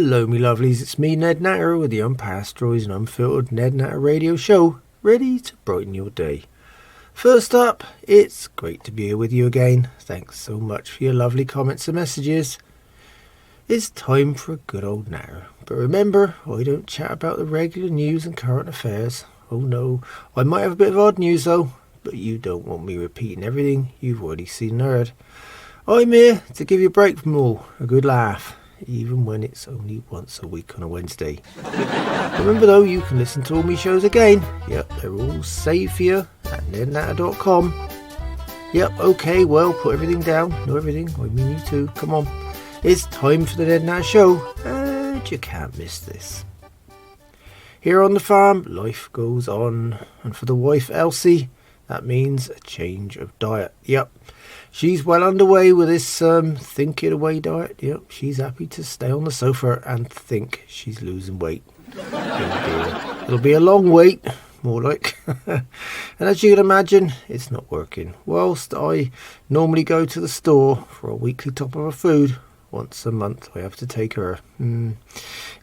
Hello me lovelies, it's me Ned Natter with the unpasteurised and unfiltered Ned Natter Radio Show, ready to brighten your day. First up, it's great to be here with you again. Thanks so much for your lovely comments and messages. It's time for a good old natter. But remember, I don't chat about the regular news and current affairs. Oh no, I might have a bit of odd news though, but you don't want me repeating everything you've already seen and heard. I'm here to give you a break from all, a good laugh, even when it's only once a week on a Wednesday. Remember though, you can listen to all my shows again. Yep, they're all saved for you at nednatter.com. Yep, okay, well, put everything down. Not everything, I mean you too, come on. It's time for the Ned Natter Show, and you can't miss this. Here on the farm, life goes on, and for the wife Elsie, that means a change of diet. Yep, she's well underway with this think it away diet. Yep, she's happy to stay on the sofa and think she's losing weight. It'll be a long wait, more like. And as you can imagine, it's not working. Whilst I normally go to the store for a weekly top of her food, once a month I have to take her.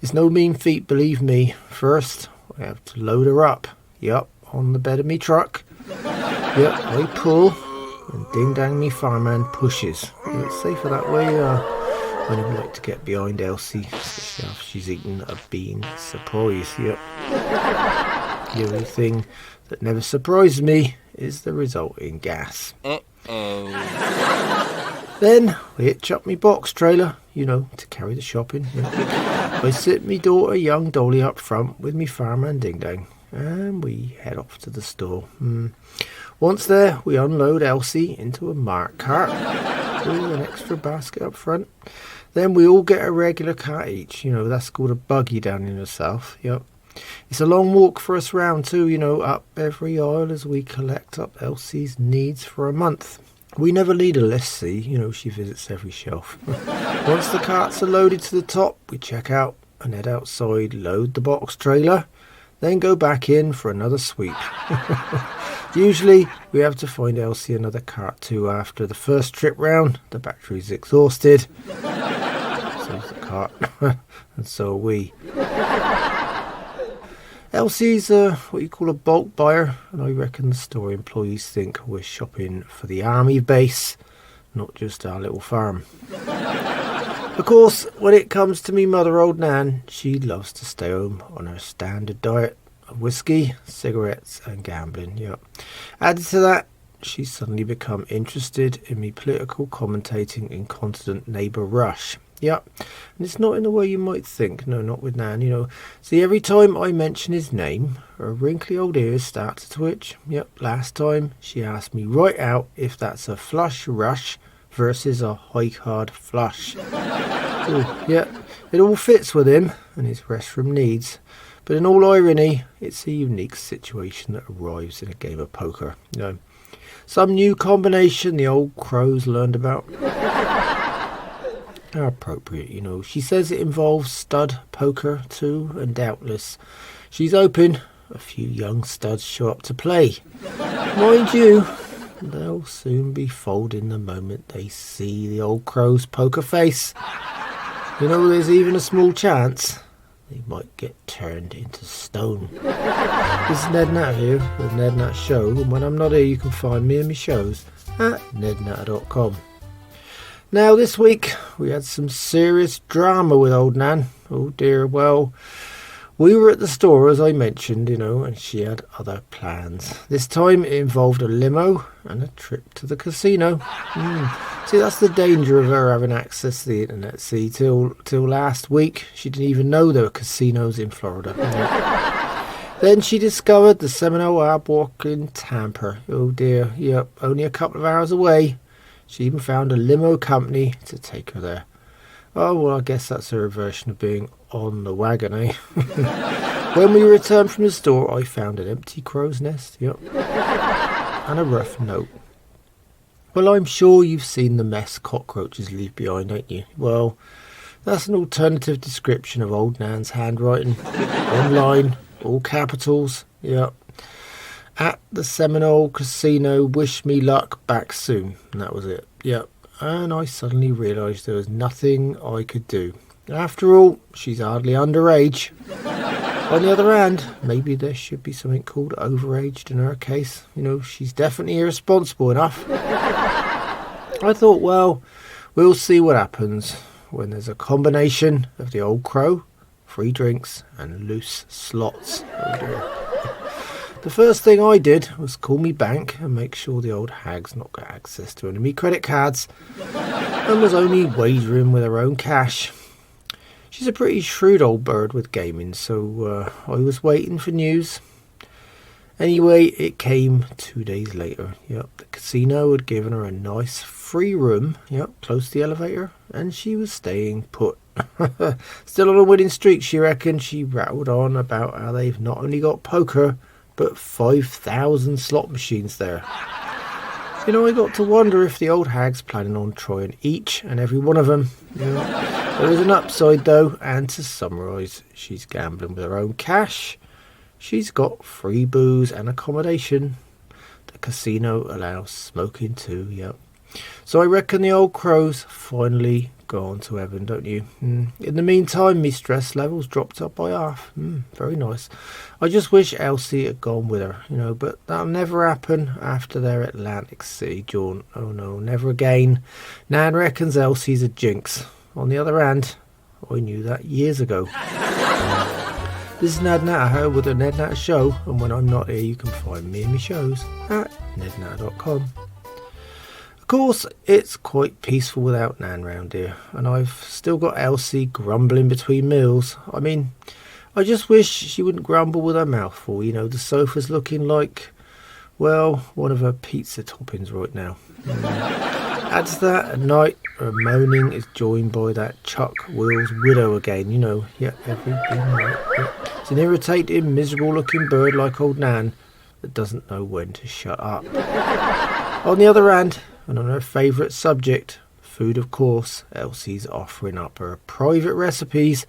It's no mean feat, believe me. First, I have to load her up. Yep, on the bed of me truck. Yep, I pull, and ding dang me fireman pushes. It's safer that way. I never like to get behind Elsie, especially after she's eaten a bean surprise. Yep. The only thing that never surprises me is the resulting gas. Then I hitch up me box trailer, to carry the shopping. I sit me daughter, young Dolly, up front with me fireman ding dang, and we head off to the store. Once there, we unload Elsie into a marked cart with an extra basket up front. Then we all get a regular cart each. That's called a buggy down in the south. Yep. It's a long walk for us round too, up every aisle as we collect up Elsie's needs for a month. We never lead a list, see, she visits every shelf. Once the carts are loaded to the top, we check out and head outside, load the box trailer, then go back in for another sweep. Usually, we have to find Elsie another cart too after the first trip round. The battery's exhausted. So's the cart, and so are we. Elsie's what you call a bulk buyer, and I reckon the store employees think we're shopping for the army base, not just our little farm. Of course, when it comes to me mother, Old Nan, she loves to stay home on her standard diet of whiskey, cigarettes and gambling. Yep. Added to that, she's suddenly become interested in me political commentating incontinent neighbour Rush. Yep, and it's not in the way you might think. No, not with Nan, See, every time I mention his name, her wrinkly old ears start to twitch. Yep, last time she asked me right out if that's a flush rush versus a high card flush. Ooh, yep, it all fits with him and his restroom needs. But in all irony, it's a unique situation that arrives in a game of poker. Some new combination the old crows learned about. How appropriate, She says it involves stud poker too, and doubtless she's hoping a few young studs show up to play. Mind you, they'll soon be folding the moment they see the old crow's poker face. There's even a small chance they might get turned into stone. This is Ned Natter here with Ned Natter Show, and when I'm not here you can find me and my shows at nednatter.com. Now this week we had some serious drama with Old Nan. Oh dear, well, we were at the store as I mentioned, and she had other plans. This time it involved a limo and a trip to the casino. See, that's the danger of her having access to the internet. See, till last week she didn't even know there were casinos in Florida. Then she discovered the Seminole Airwalk in Tampa. Oh dear, yep, only a couple of hours away. She even found a limo company to take her there. Oh, well, I guess that's her version of being on the wagon, eh? When we returned from the store, I found an empty crow's nest, yep, and a rough note. Well, I'm sure you've seen the mess cockroaches leave behind, ain't you? Well, that's an alternative description of Old Nan's handwriting. Online, all capitals, yep. At the Seminole Casino, wish me luck, back soon. And that was it. Yep. And I suddenly realised there was nothing I could do. After all, she's hardly underage. On the other hand, maybe there should be something called overaged in her case. She's definitely irresponsible enough. I thought, well, we'll see what happens when there's a combination of the old crow, free drinks and loose slots. Oh dear. The first thing I did was call me bank and make sure the old hag's not got access to any of me credit cards and was only wagering with her own cash. She's a pretty shrewd old bird with gaming, so I was waiting for news. Anyway, it came 2 days later. The casino had given her a nice free room, close to the elevator, and she was staying put. Still on a winning streak, she reckoned. She rattled on about how they've not only got poker, but 5,000 slot machines there. I got to wonder if the old hag's planning on trying each and every one of them. There is an upside though, and to summarise, she's gambling with her own cash. She's got free booze and accommodation. The casino allows smoking too, So I reckon the old crow's finally gone to heaven, don't you? In the meantime, me stress levels dropped up by half. Very nice. I just wish Elsie had gone with her, but that'll never happen after their Atlantic City jaunt. Oh no, never again. Nan reckons Elsie's a jinx. On the other hand, I knew that years ago. This is Ned Natter with the Ned Natter Show, and when I'm not here, you can find me and my shows at nednatter.com. Of course, it's quite peaceful without Nan round here, and I've still got Elsie grumbling between meals. I mean, I just wish she wouldn't grumble with her mouth full. The sofa's looking like, well, one of her pizza toppings right now. Add to that, at night, her moaning is joined by that Chuck Will's widow again, every night. It's an irritating, miserable-looking bird like Old Nan that doesn't know when to shut up. On the other hand, and on her favourite subject, food of course, Elsie's offering up her private recipes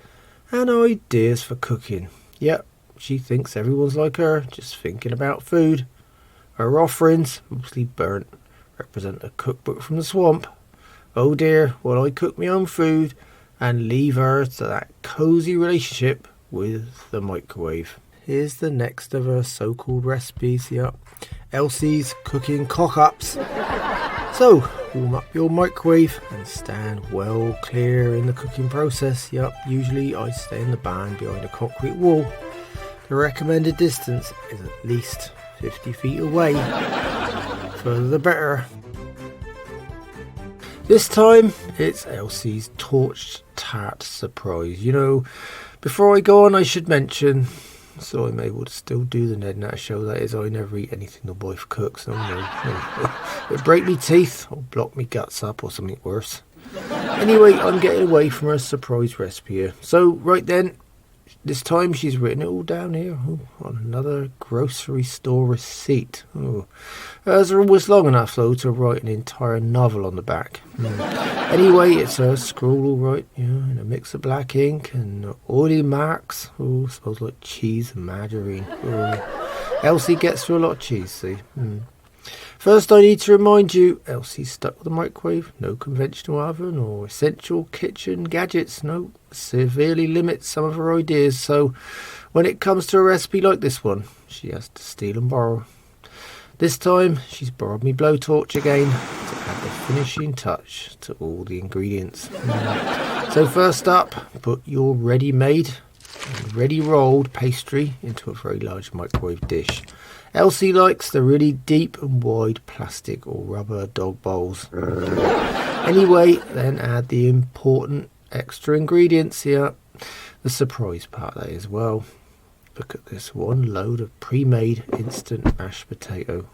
and ideas for cooking. She thinks everyone's like her, just thinking about food. Her offerings, mostly burnt, represent a cookbook from the swamp. Oh dear, will I cook my own food and leave her to that cosy relationship with the microwave. Here's the next of her so-called recipes. Elsie's cooking cock-ups. So, warm up your microwave and stand well clear in the cooking process. Usually I stay in the barn behind a concrete wall. The recommended distance is at least 50 feet away. Further the better. This time, it's Elsie's torched tart surprise. Before I go on, I should mention, so I'm able to still do the Ned Natter Show, that is, I never eat anything the wife cooks. No. It'll break me teeth or block me guts up or something worse. Anyway, I'm getting away from her surprise recipe here. So, right then, this time she's written it all down here on another grocery store receipt. Hers are always long enough though to write an entire novel on the back. Anyway, it's her scroll all right, in a mix of black ink and oily marks. Smells like cheese and margarine. Elsie gets through a lot of cheese, see. First, I need to remind you, Elsie's stuck with the microwave. No conventional oven or essential kitchen gadgets. No, severely limits some of her ideas. So, when it comes to a recipe like this one, she has to steal and borrow. This time, she's borrowed me blowtorch again to add the finishing touch to all the ingredients. So first up, put your ready-made and ready-rolled pastry into a very large microwave dish. Elsie likes the really deep and wide plastic or rubber dog bowls. Anyway, then add the important extra ingredients here. The surprise part that as well. Look at this, one load of pre-made instant mashed potato.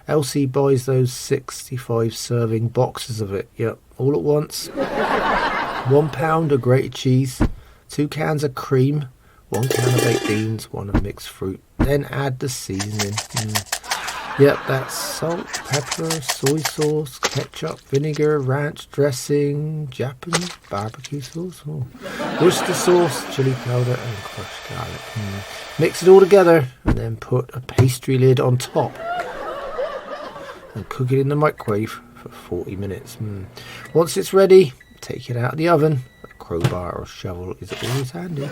Elsie buys those 65 serving boxes of it. All at once. 1 pound of grated cheese, 2 cans of cream, 1 can of baked beans, 1 of mixed fruit. Then add the seasoning. That's salt, pepper, soy sauce, ketchup, vinegar, ranch dressing, Japanese barbecue sauce, Worcester sauce, chili powder and crushed garlic. Mix it all together and then put a pastry lid on top and cook it in the microwave for 40 minutes. Once it's ready, take it out of the oven. crowbar or shovel is always handy.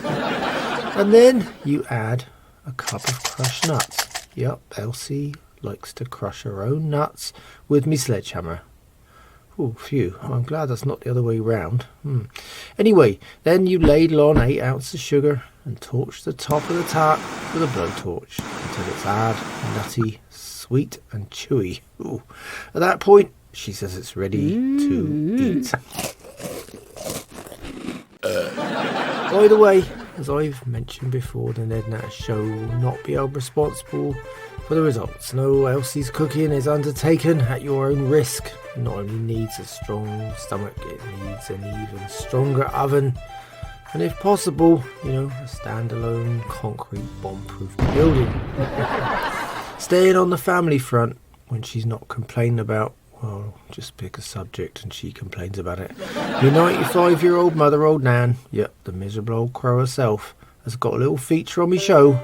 And then you add a cup of crushed nuts. Yep, Elsie likes to crush her own nuts with me sledgehammer. Oh, phew, I'm glad that's not the other way round. Anyway, then you ladle on 8 ounces of sugar and torch the top of the tart with a blowtorch until it's hard, nutty, sweet and chewy. Ooh. At that point, she says it's ready to eat. By the way, as I've mentioned before, the Ned Natter Show will not be held responsible for the results. No, Elsie's cooking is undertaken at your own risk. It not only needs a strong stomach, it needs an even stronger oven. And if possible, a standalone concrete bomb-proof building. Staying on the family front when she's not complaining about, well, just pick a subject and she complains about it. Your 95-year-old mother, Old Nan, yep, the miserable old crow herself, has got a little feature on me show.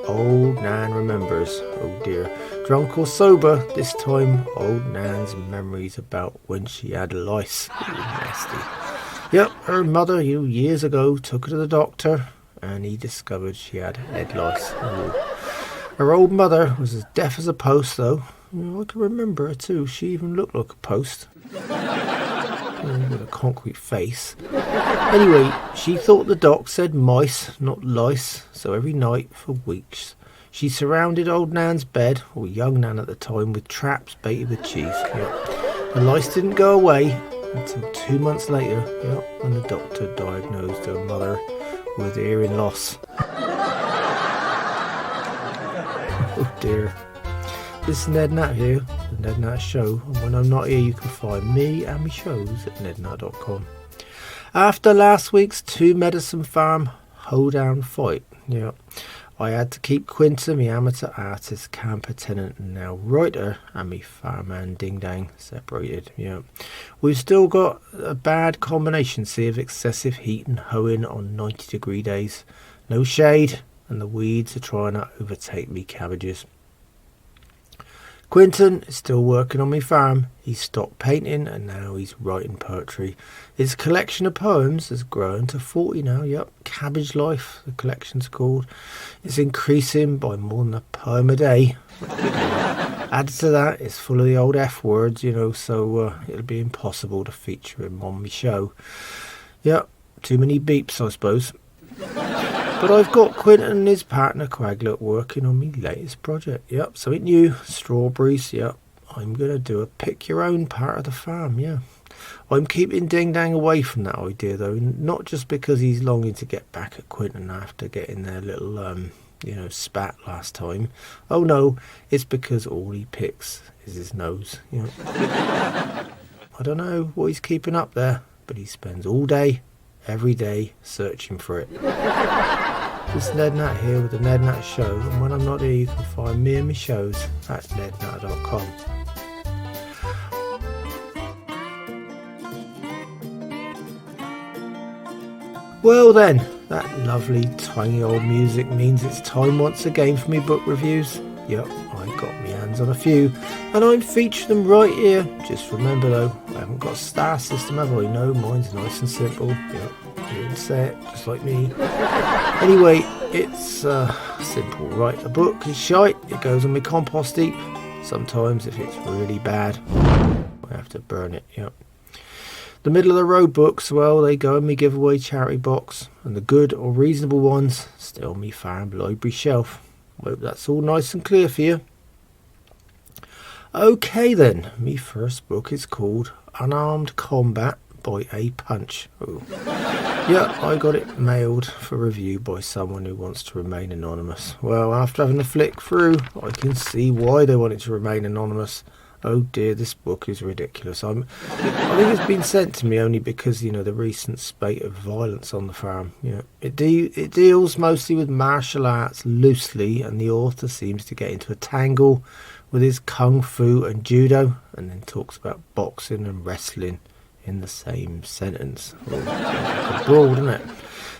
Old Nan remembers. Oh dear. Drunk or sober, this time Old Nan's memories about when she had lice. Ooh, nasty. Yep, her mother, years ago, took her to the doctor and he discovered she had head lice. Ooh. Her old mother was as deaf as a post, though. I can remember her too. She even looked like a post. With a concrete face. Anyway, she thought the doc said mice, not lice, so every night for weeks she surrounded Old Nan's bed, or young Nan at the time, with traps baited with cheese. Yep. The lice didn't go away until 2 months later, when the doctor diagnosed her mother with hearing loss. Oh dear. This is Ned Natter here, the Ned Natter Show, and when I'm not here you can find me and my shows at nednatter.com. After last week's 2 Medicine Farm hoedown fight, I had to keep Quinton, my amateur artist, camper tenant and now writer, and me farmhand Ding Dang separated. We've still got a bad combination, see, of excessive heat and hoeing on 90-degree days. No shade, and the weeds are trying to overtake me cabbages. Quinton is still working on my farm. He's stopped painting and now he's writing poetry. His collection of poems has grown to 40 now. Yep, Cabbage Life, the collection's called. It's increasing by more than a poem a day. Added to that, it's full of the old F words, so it'll be impossible to feature him on my show. Yep, too many beeps, I suppose. But I've got Quinton and his partner Quaglet working on my latest project. Yep, something new. Strawberries. Yep, I'm going to do a pick your own part of the farm. Yeah, I'm keeping Ding Dang away from that idea though. Not just because he's longing to get back at Quinton after getting their little spat last time. Oh no, it's because all he picks is his nose. I don't know what he's keeping up there, but he spends all day, every day, searching for it. This is Ned Natter here with the Ned Natter Show, and when I'm not here you can find me and my shows at nednatter.com. Well then, that lovely tiny old music means it's time once again for me book reviews. Yep, I got my hands on a few, and I'm featuring them right here. Just remember though, I haven't got a star system, have I? No, mine's nice and simple. Yep, you didn't say it, just like me. Anyway, it's simple, right? A book is shite, it goes on my compost heap. Sometimes if it's really bad, I have to burn it, yep. The middle of the road books, well, they go in me giveaway charity box, and the good or reasonable ones still me farm library shelf. Hope that's all nice and clear for you. Okay then, me first book is called Unarmed Combat by a Punch. Ooh. Yeah, I got it mailed for review by someone who wants to remain anonymous. Well, after having a flick through, I can see why they want it to remain anonymous. Oh dear, this book is ridiculous. I think it's been sent to me only because, the recent spate of violence on the farm. It deals mostly with martial arts loosely, and the author seems to get into a tangle with his kung fu and judo, and then talks about boxing and wrestling in the same sentence. Oh, broad, isn't it?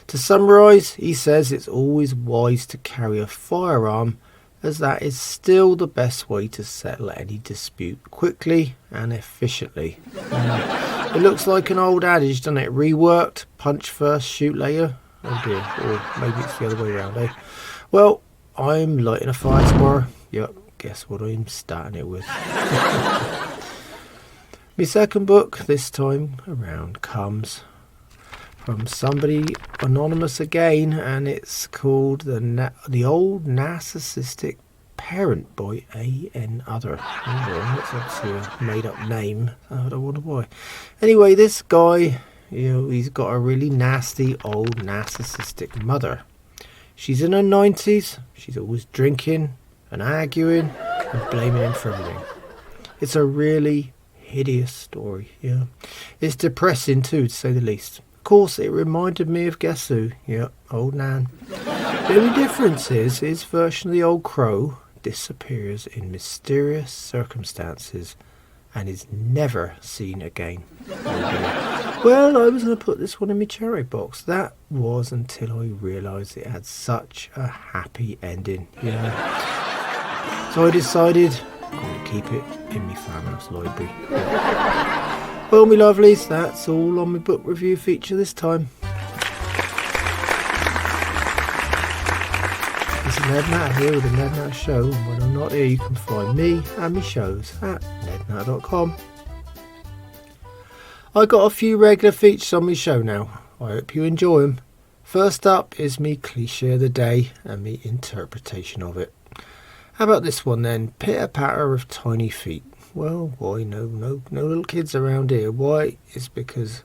To summarise, he says it's always wise to carry a firearm as that is still the best way to settle any dispute quickly and efficiently. It looks like an old adage, doesn't it? Reworked, punch first, shoot later. Oh dear, or maybe it's the other way around, eh? Well, I'm lighting a fire tomorrow. Yep, guess what I'm starting it with. My second book this time around comes from somebody anonymous again, and it's called The Old Narcissistic Parent by A.N. Other. That's obviously a made-up name. I don't wonder why. Anyway, this guy, he's got a really nasty old narcissistic mother. She's in her 90s. She's always drinking and arguing and blaming him for everything. It's a really hideous story. It's depressing too, to say the least. Of course, it reminded me of guess who? Old Nan. The only difference is his version of the old crow disappears in mysterious circumstances and is never seen again. Well, I was going to put this one in my cherry box. That was until I realised it had such a happy ending. So I decided I'm going to keep it in my farmhouse library. Well, my lovelies, that's all on my book review feature this time. This is Ned Natter here with the Ned Natter Show, and when I'm not here you can find me and my shows at nednatter.com. I got a few regular features on my show now. I hope you enjoy them. First up is me cliché of the day and me interpretation of it. How about this one then? Pitter-patter of tiny feet. Well, why no little kids around here. Why? It's because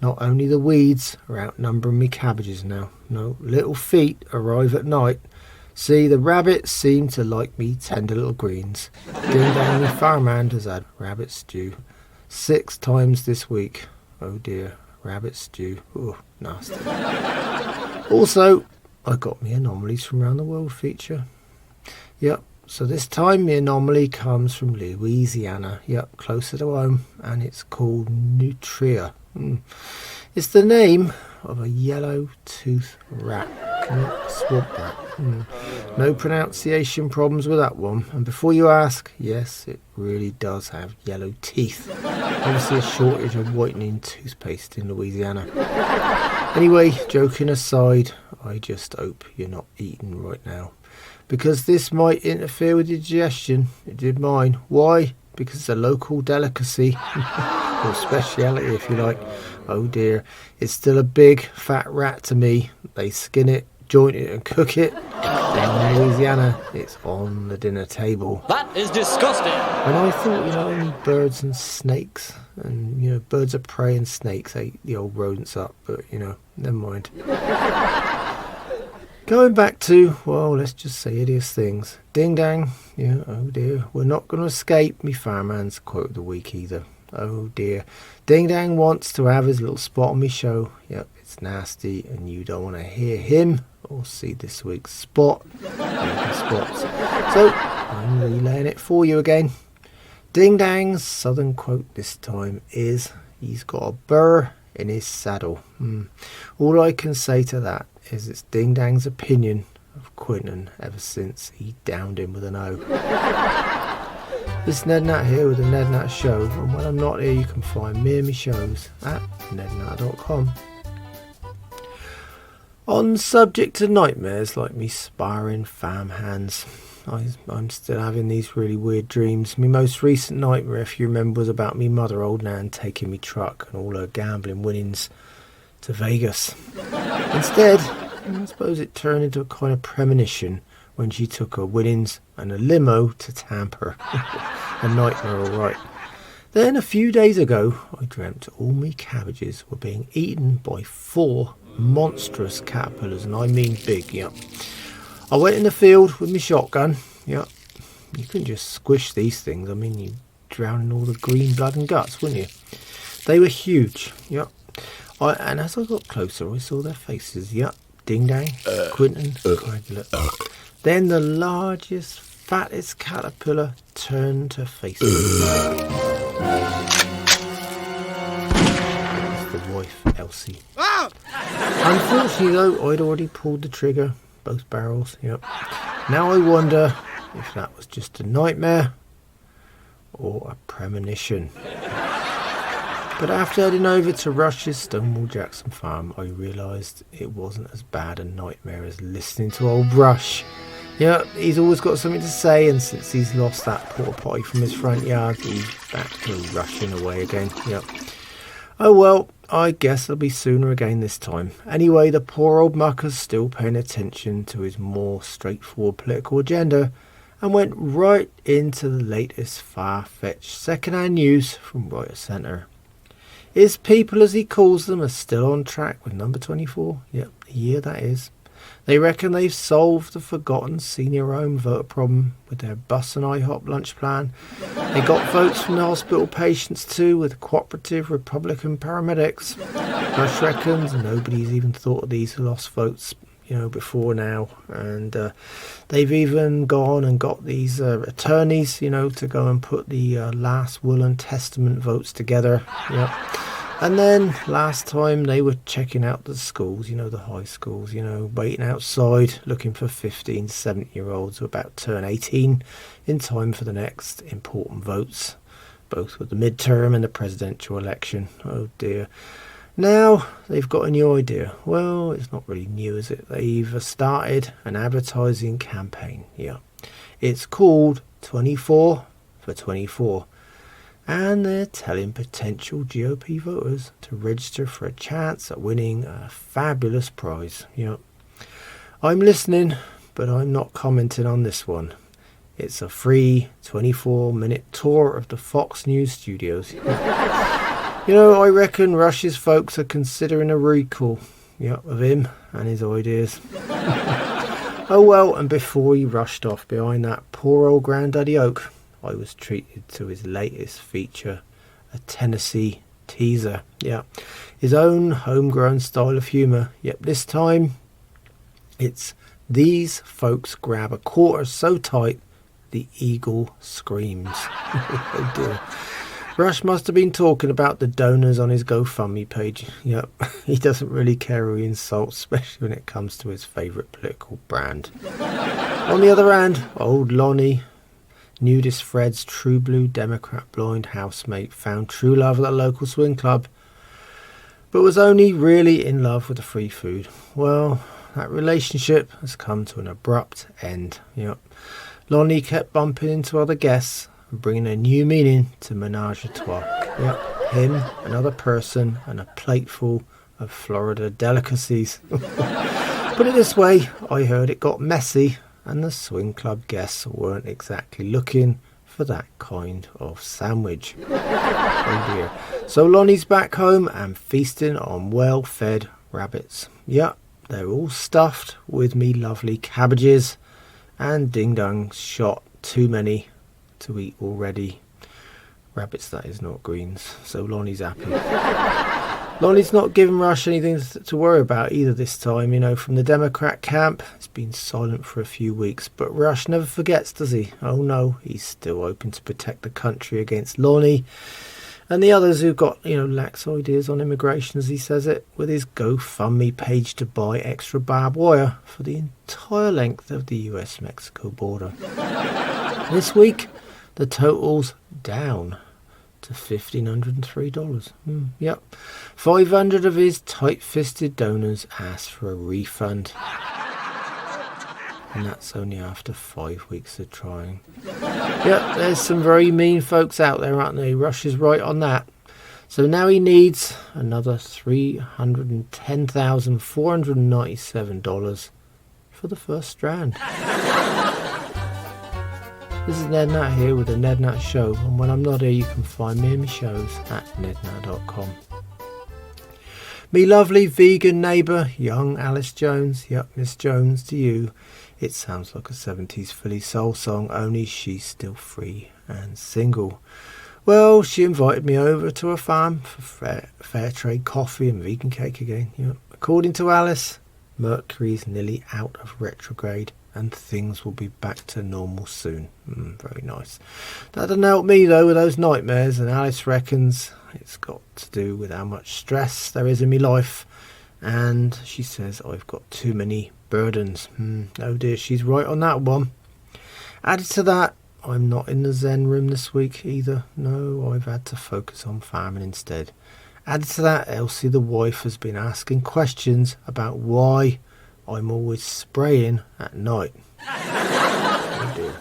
not only the weeds are outnumbering me cabbages now. No, little feet arrive at night. See, the rabbits seem to like me tender little greens. Ding dang, the farmhand has had rabbit stew 6 times this week. Oh dear, rabbit stew. Oh, nasty. Also, I got me anomalies from around the world feature. Yep. So this time the anomaly comes from Louisiana, closer to home, and it's called Nutria. It's the name of a yellow-toothed rat, swamp rat. No pronunciation problems with that one. And before you ask, yes, it really does have yellow teeth. Obviously a shortage of whitening toothpaste in Louisiana. Anyway, joking aside, I just hope you're not eating right now, because this might interfere with your digestion. It did mine. Why? Because it's a local delicacy, or speciality if you like. Oh dear, it's still a big fat rat to me. They skin it, joint it and cook it. Down in Louisiana, it's on the dinner table. That is disgusting. And I thought, only birds and snakes, and birds of prey and snakes ate the old rodents up, but never mind. Going back to, well, let's just say hideous things. Ding dang, oh dear, we're not going to escape me farmhand's quote of the week either. Oh dear, Ding dang wants to have his little spot on me show. Yep, it's nasty, and you don't want to hear him or see this week's spot. Spots. So, I'm relaying it for you again. Ding dang's southern quote this time is, he's got a burr in his saddle. All I can say to that is it's Ding Dang's opinion of Quinton ever since he downed him with an O. This is Ned Natter here with the Ned Natter Show, and when I'm not here you can find me and my shows at nednatter.com. On the subject of nightmares like me sparring farmhands, I'm still having these really weird dreams. My most recent nightmare, if you remember, was about me mother, Old Nan, taking me truck and all her gambling winnings to Vegas. Instead, I suppose it turned into a kind of premonition when she took her winnings and a limo to Tampa. A nightmare, all right. Then a few days ago, I dreamt all me cabbages were being eaten by 4 monstrous caterpillars, and I mean big. I went in the field with my shotgun. You couldn't just squish these things. I mean, you'd drown in all the green blood and guts, wouldn't you? They were huge. And as I got closer, I saw their faces. Ding dang, Quinton, Craiglet. Then the largest, fattest caterpillar turned to face me. It's the wife Elsie. Unfortunately though, I'd already pulled the trigger, both barrels. Now I wonder, if that was just a nightmare or a premonition. But after heading over to Rush's Stonewall Jackson farm, I realised it wasn't as bad a nightmare as listening to old Rush. Yeah, he's always got something to say, and since he's lost that porta potty from his front yard, he's back to rushing away again. Yep. Oh well, I guess it'll be sooner again this time. Anyway, the poor old mucker's still paying attention to his more straightforward political agenda and went right into the latest far-fetched second-hand news from right of centre. His people, as he calls them, are still on track with number 24. Yep, the year that is. They reckon they've solved the forgotten senior home voter problem with their bus and IHOP lunch plan. They got votes from the hospital patients too, with cooperative Republican paramedics. Rush reckons nobody's even thought of these who lost votes, before now. And they've even gone and got these attorneys, to go and put the last will and testament votes together. Yep. And then last time they were checking out the schools, the high schools, waiting outside looking for 15, 17-year-olds who are about to turn 18 in time for the next important votes, both with the midterm and the presidential election. Oh dear. Now they've got a new idea. Well, it's not really new, is it? They've started an advertising campaign. Yeah. It's called 24 for 24. And they're telling potential GOP voters to register for a chance at winning a fabulous prize. I'm listening, but I'm not commenting on this one. It's a free 24-minute tour of the Fox News studios. I reckon Rush's folks are considering a recall of him and his ideas. Oh well, and before he rushed off behind that poor old Granddaddy Oak, I was treated to his latest feature, a Tennessee teaser. Yeah, his own homegrown style of humour. Yep, this time it's these folks grab a quarter so tight the eagle screams. Oh dear. Rush must have been talking about the donors on his GoFundMe page. Yep, he doesn't really care who he insults, especially when it comes to his favourite political brand. On the other hand, old Lonnie, nudist Fred's true blue Democrat blind housemate, found true love at the local swing club, but was only really in love with the free food. Well, that relationship has come to an abrupt end. Yep. Lonnie kept bumping into other guests and bringing a new meaning to menage a trois. Yep. Him, another person, and a plateful of Florida delicacies. Put it this way, I heard it got messy, and the swing club guests weren't exactly looking for that kind of sandwich. Oh dear. So Lonnie's back home and feasting on well-fed rabbits. Yep, they're all stuffed with me lovely cabbages, and Ding Dong shot too many to eat already. Rabbits, that is, not greens. So Lonnie's happy. Lonnie's not giving Rush anything to worry about either this time. From the Democrat camp, it's been silent for a few weeks, but Rush never forgets, does he? Oh no, he's still hoping to protect the country against Lonnie and the others who've got, lax ideas on immigration, as he says it, with his GoFundMe page to buy extra barbed wire for the entire length of the US-Mexico border. This week, the total's down to $1,503. Yep. 500 of his tight-fisted donors asked for a refund. And that's only after 5 weeks of trying. Yep, there's some very mean folks out there, aren't they? Rush is right on that. So now he needs another $310,497 for the first strand. This is Ned Natter here with the Ned Natter Show, and when I'm not here you can find me and my shows at nednatter.com. Me lovely vegan neighbour, young Alice Jones, yep, Miss Jones to you. It sounds like a 70s Philly soul song, only she's still free and single. Well, she invited me over to her farm for fair trade coffee and vegan cake again. Yep. According to Alice, Mercury's nearly out of retrograde and things will be back to normal soon. Very nice. That doesn't help me though with those nightmares, and Alice reckons it's got to do with how much stress there is in my life, and she says I've got too many burdens. Oh dear, she's right on that one. Added to that, I'm not in the Zen room this week either. No, I've had to focus on farming instead. Added to that, Elsie the wife has been asking questions about why I'm always spraying at night. Oh dear.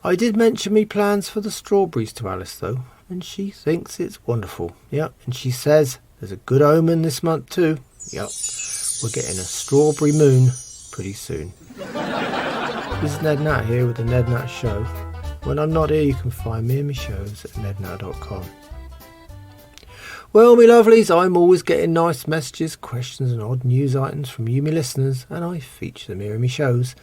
I did mention me plans for the strawberries to Alice though, and she thinks it's wonderful. Yep, and she says there's a good omen this month too. Yep, we're getting a strawberry moon pretty soon. This is Ned Natter here with the Ned Natter Show. When I'm not here, you can find me and my shows at nednatter.com. Well, me lovelies, I'm always getting nice messages, questions and odd news items from you, me listeners, and I feature them here in my shows.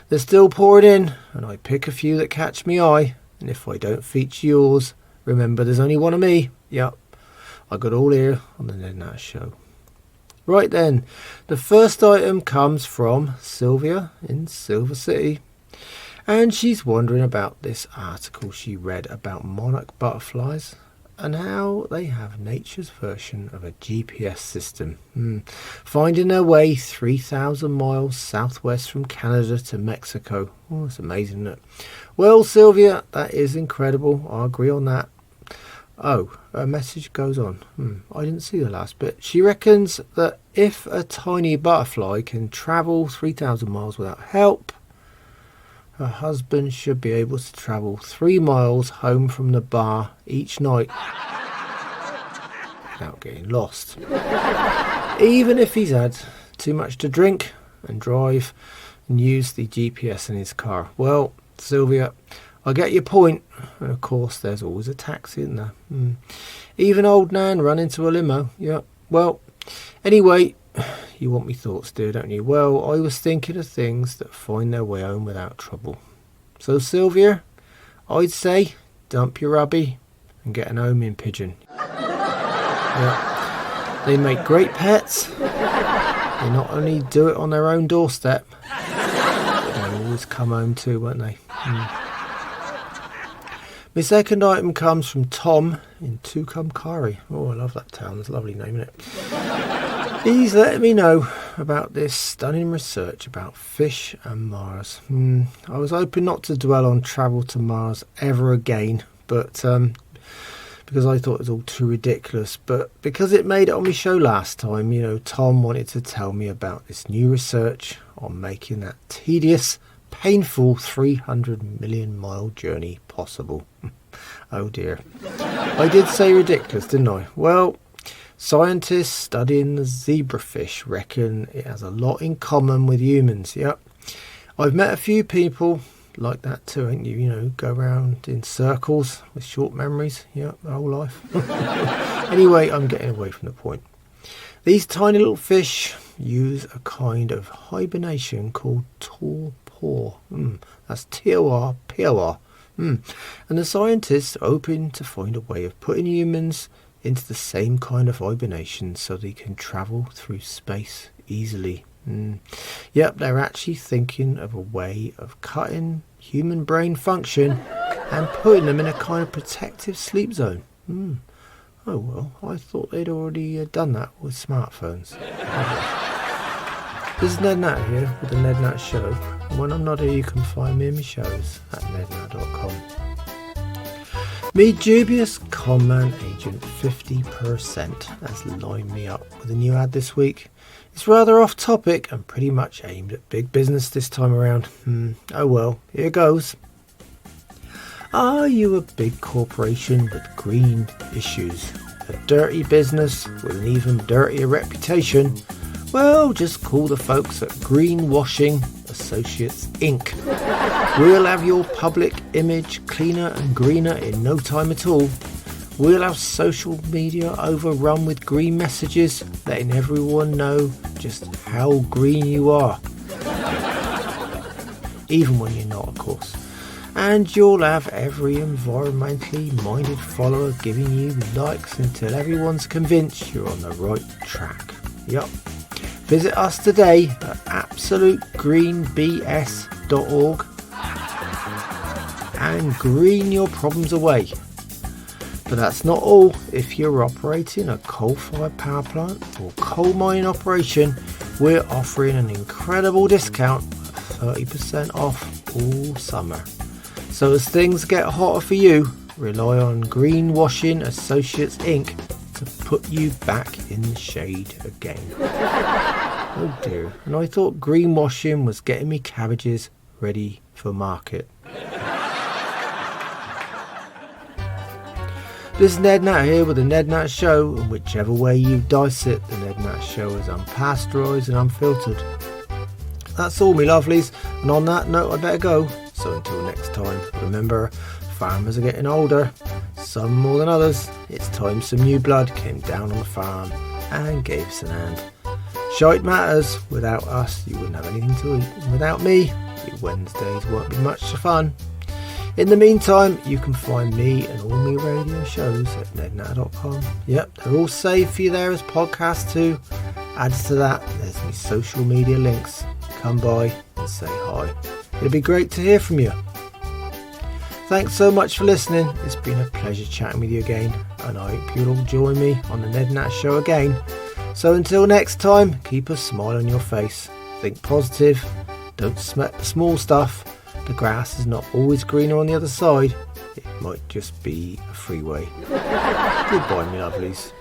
They're still pouring in, and I pick a few that catch me eye, and if I don't feature yours, remember there's only one of me. Yep, I got all here on the Ned Natter Show. Right then, the first item comes from Sylvia in Silver City, and she's wondering about this article she read about monarch butterflies and how they have nature's version of a GPS system, finding their way 3,000 miles southwest from Canada to Mexico. Oh, it's amazing, isn't it? Well, Sylvia, that is incredible. I agree on that. Oh, her message goes on. I didn't see the last bit. She reckons that if a tiny butterfly can travel 3,000 miles without help, her husband should be able to travel 3 miles home from the bar each night without getting lost. Even if he's had too much to drink and drive and use the GPS in his car. Well, Sylvia, I get your point. And of course, there's always a taxi, isn't there? Even Old Nan run into a limo. Yeah. Well, anyway, you want me thoughts, dear, don't you? Well, I was thinking of things that find their way home without trouble. So, Sylvia, I'd say dump your hubby and get an homing pigeon. Yeah. They make great pets. They not only do it on their own doorstep, but they always come home too, won't they? My second item comes from Tom in Tucumcari. Oh, I love that town. It's a lovely name, isn't it? He's letting me know about this stunning research about fish and Mars. I was hoping not to dwell on travel to Mars ever again, but because I thought it was all too ridiculous. But because it made it on my show last time, Tom wanted to tell me about this new research on making that tedious, painful 300 million mile journey possible. Oh dear. I did say ridiculous, didn't I? Well, scientists studying the zebrafish reckon it has a lot in common with humans. Yep. I've met a few people like that too, ain't you? Go around in circles with short memories. Yep, their whole life. Anyway, I'm getting away from the point. These tiny little fish use a kind of hibernation called torpor. That's T-O-R-P-O-R. And the scientists are hoping to find a way of putting humans into the same kind of hibernation so they can travel through space easily. Yep, they're actually thinking of a way of cutting human brain function and putting them in a kind of protective sleep zone. Oh well, I thought they'd already done that with smartphones. This is Ned Natter here with the Ned Natter Show. And when I'm not here, you can find me in my shows at nednatter.com. Me dubious conman agent 50% has lined me up with a new ad this week. It's rather off topic and pretty much aimed at big business this time around. Oh well, here goes. Are you a big corporation with green issues? A dirty business with an even dirtier reputation? Well, just call the folks at Greenwashing Associates Inc. We'll have your public image cleaner and greener in no time at all. We'll have social media overrun with green messages, letting everyone know just how green you are. Even when you're not, of course. And you'll have every environmentally minded follower giving you likes until everyone's convinced you're on the right track. Yup. Visit us today at absolutegreenbs.org and green your problems away. But that's not all. If you're operating a coal-fired power plant or coal mining operation, we're offering an incredible discount of 30% off all summer. So as things get hotter for you, rely on Greenwashing Associates Inc. to put you back in the shade again. Oh dear, and I thought greenwashing was getting me cabbages ready for market. This is Ned Natter here with the Ned Natter Show, and whichever way you dice it, the Ned Natter Show is unpasteurised and unfiltered. That's all, me lovelies, and on that note I better go. So until next time, remember, farmers are getting older, some more than others. It's time some new blood came down on the farm and gave us an hand. Shite matters, without us you wouldn't have anything to eat, and without me, your Wednesdays won't be much fun. In the meantime, you can find me and all my radio shows at nednatter.com. Yep, they're all saved for you there as podcasts too. Added to that, there's my social media links. Come by and say hi. It'll be great to hear from you. Thanks so much for listening. It's been a pleasure chatting with you again, and I hope you'll all join me on the Ned Natter Show again. So until next time, keep a smile on your face. Think positive. Don't smack the small stuff. The grass is not always greener on the other side. It might just be a freeway. Goodbye, my lovelies.